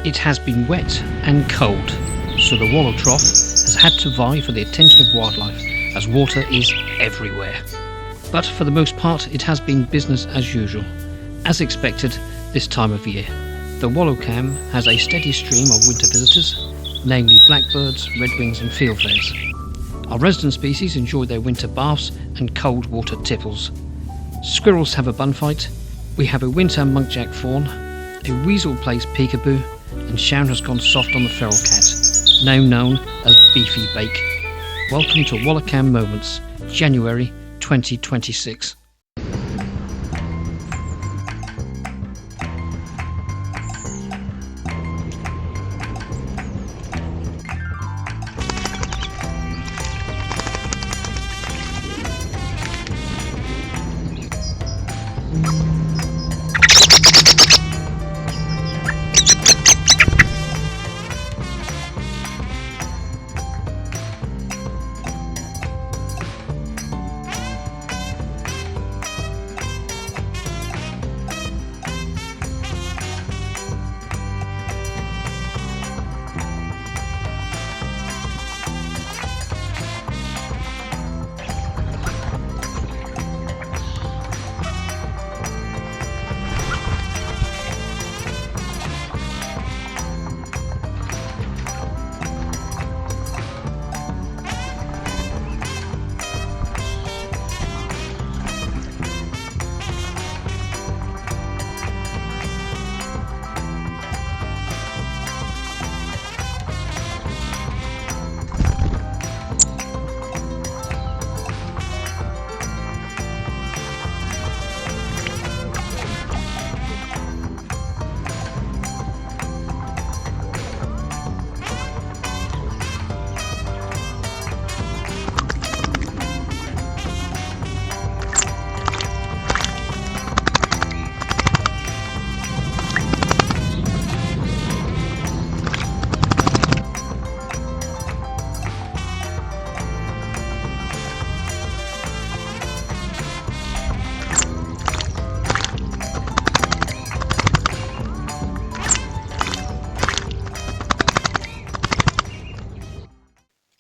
It has been wet and cold, so the Wallow Trough has had to vie for the attention of wildlife as water is everywhere. But for the most part it has been business as usual, as expected this time of year. The Wallow Cam has a steady stream of winter visitors, namely blackbirds, redwings and fieldfares. Our resident species enjoy their winter baths and cold water tipples. Squirrels have a bun fight, we have a winter muntjac fawn, a weasel plays peekaboo, and Sharon has gone soft on the feral cat, now known as Beefy Bake. Welcome to Wallow Cam Moments, January 2026.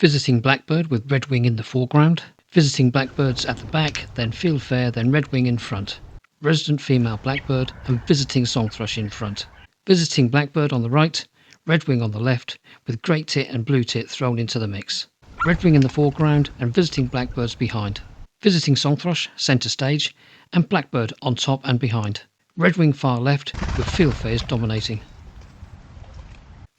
Visiting blackbird with redwing in the foreground, visiting blackbirds at the back, then fieldfare, then redwing in front, resident female blackbird and visiting song thrush in front, visiting blackbird on the right, redwing on the left, with great tit and blue tit thrown into the mix, redwing in the foreground and visiting blackbirds behind, visiting song thrush centre stage and blackbird on top and behind, redwing far left with fieldfares dominating.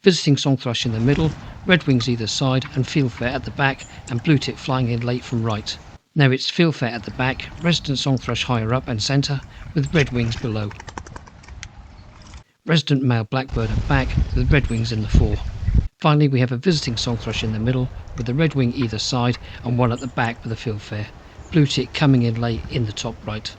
Visiting song thrush in the middle, redwings either side and fieldfare at the back and blue tit flying in late from right. Now it's fieldfare at the back, resident song thrush higher up and centre with redwings below. Resident male blackbird at back with redwings in the fore. Finally we have a visiting song thrush in the middle with the redwing either side and one at the back with a fieldfare. Blue tit coming in late in the top right.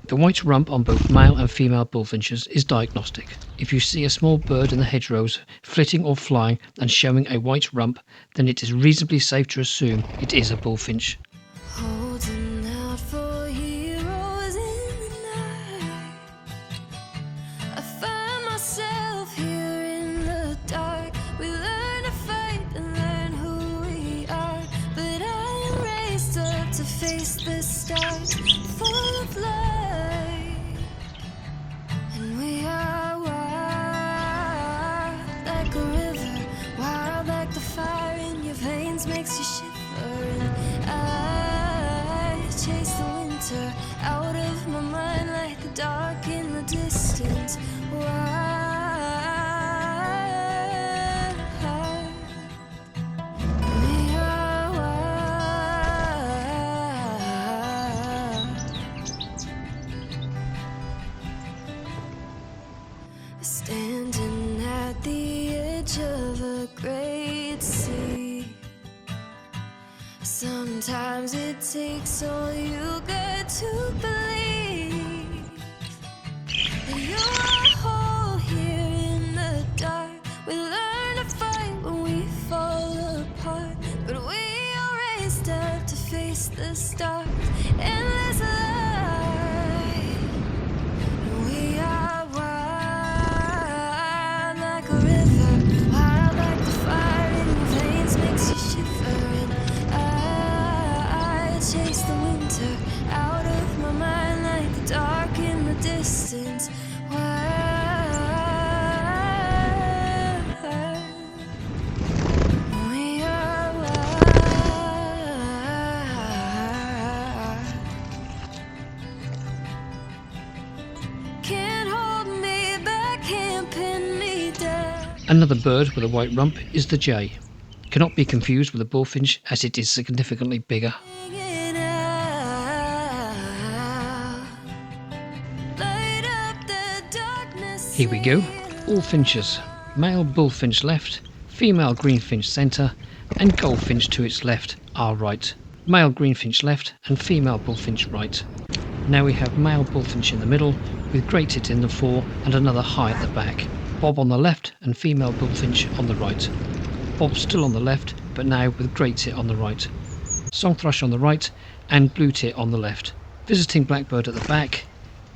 The white rump on both male and female bullfinches is diagnostic. If you see a small bird in the hedgerows flitting or flying and showing a white rump, then it is reasonably safe to assume it is a bullfinch. Holding out for heroes in the night. I find myself here in the dark. We learn to fight and learn who we are. But I am raised up to face the stars, full of light. And we are wild like a river, wild like the fire in your veins makes you shiver. And I chase the winter out of my mind like the dark in the distance. Wild. We are wild. Standing at the edge of a great sea. Sometimes it takes all you got to believe that you're whole here in the Another bird with a white rump is the jay. Cannot be confused with the bullfinch as it is significantly bigger. Hanging out. Light up the darkness. Here we go, all finches. Male bullfinch left, female greenfinch centre, and goldfinch to its left are right. Male greenfinch left and female bullfinch right. Now we have male bullfinch in the middle with great tit in the fore and another high at the back. Bob on the left and female bullfinch on the right. Bob still on the left but now with great tit on the right. Song thrush on the right and blue tit on the left. Visiting blackbird at the back.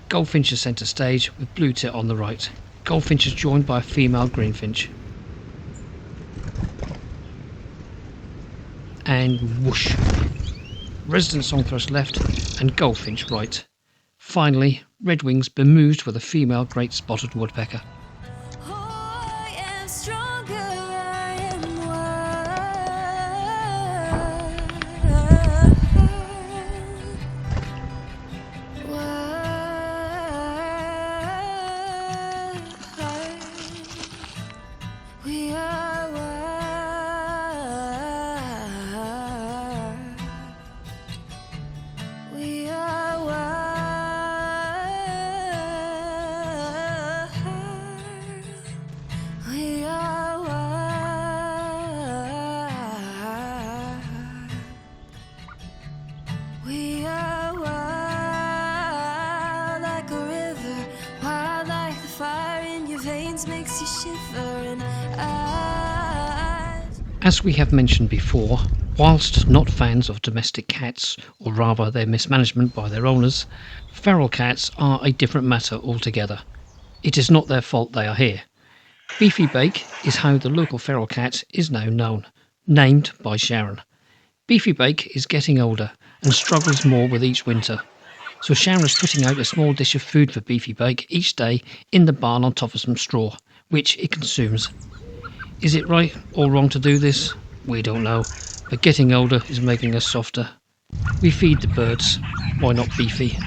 Goldfinches centre stage with blue tit on the right. Goldfinch is joined by a female greenfinch. And whoosh. Resident song thrush left and goldfinch right. Finally, redwings bemoozed with a female great spotted woodpecker. Oh, I am stronger, I am wild. We are wild. We are wild. We are wild. We are wild like a river, wild like the fire in your veins makes you shiver. And As we have mentioned before, whilst not fans of domestic cats, or rather their mismanagement by their owners, feral cats are a different matter altogether. It is not their fault they are here. Beefy Bake is how the local feral cat is now known, named by Sharon. Beefy Bake is getting older and struggles more with each winter. So Sharon is putting out a small dish of food for Beefy Bake each day in the barn on top of some straw, which it consumes. Is it right or wrong to do this? We don't know, but getting older is making us softer. We feed the birds, why not Beefy?